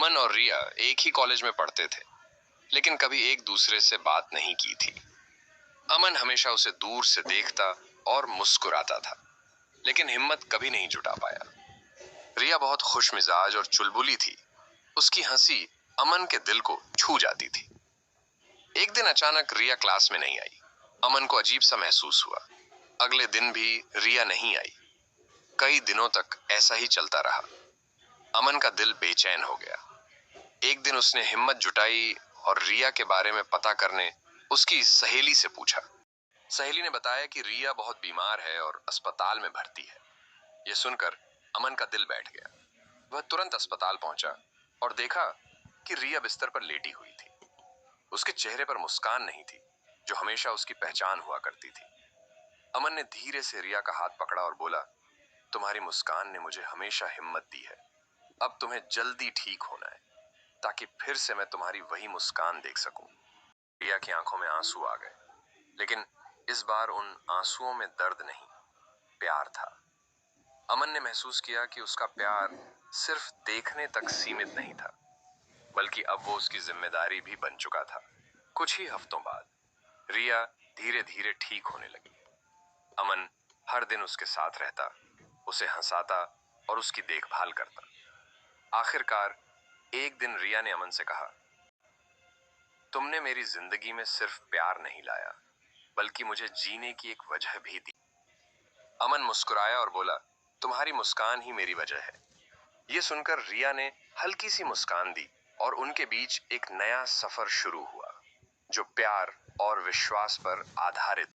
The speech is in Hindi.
अमन और रिया एक ही कॉलेज में पढ़ते थे, लेकिन कभी एक दूसरे से बात नहीं की थी। अमन हमेशा उसे दूर से देखता और मुस्कुराता था, लेकिन हिम्मत कभी नहीं जुटा पाया। रिया बहुत खुशमिजाज और चुलबुली थी। उसकी हंसी अमन के दिल को छू जाती थी। एक दिन अचानक रिया क्लास में नहीं आई। अमन को अजीब सा महसूस हुआ। अगले दिन भी रिया नहीं आई। कई दिनों तक ऐसा ही चलता रहा। अमन का दिल बेचैन हो गया। एक दिन उसने हिम्मत जुटाई और रिया के बारे में पता करने उसकी सहेली से पूछा। सहेली ने बताया कि रिया बहुत बीमार है और अस्पताल में भर्ती है। यह सुनकर अमन का दिल बैठ गया। वह तुरंत अस्पताल पहुंचा और देखा कि रिया बिस्तर पर लेटी हुई थी। उसके चेहरे पर मुस्कान नहीं थी, जो हमेशा उसकी पहचान हुआ करती थी। अमन ने धीरे से रिया का हाथ पकड़ा और बोला, तुम्हारी मुस्कान ने मुझे हमेशा हिम्मत दी है। अब तुम्हें जल्दी ठीक होना है, ताकि फिर से मैं तुम्हारी वही मुस्कान देख सकूं। रिया की आंखों में आंसू आ गए, लेकिन इस बार उन आंसुओं में दर्द नहीं, प्यार था। अमन ने महसूस किया कि उसका प्यार सिर्फ देखने तक सीमित नहीं था, बल्कि अब वो उसकी जिम्मेदारी भी बन चुका था। कुछ ही हफ्तों बाद रिया धीरे धीरे ठीक होने लगी। अमन हर दिन उसके साथ रहता, उसे हंसाता और उसकी देखभाल करता। आखिरकार एक दिन रिया ने अमन से कहा, तुमने मेरी जिंदगी में सिर्फ प्यार नहीं लाया, बल्कि मुझे जीने की एक वजह भी दी। अमन मुस्कुराया और बोला, तुम्हारी मुस्कान ही मेरी वजह है। ये सुनकर रिया ने हल्की सी मुस्कान दी और उनके बीच एक नया सफर शुरू हुआ, जो प्यार और विश्वास पर आधारित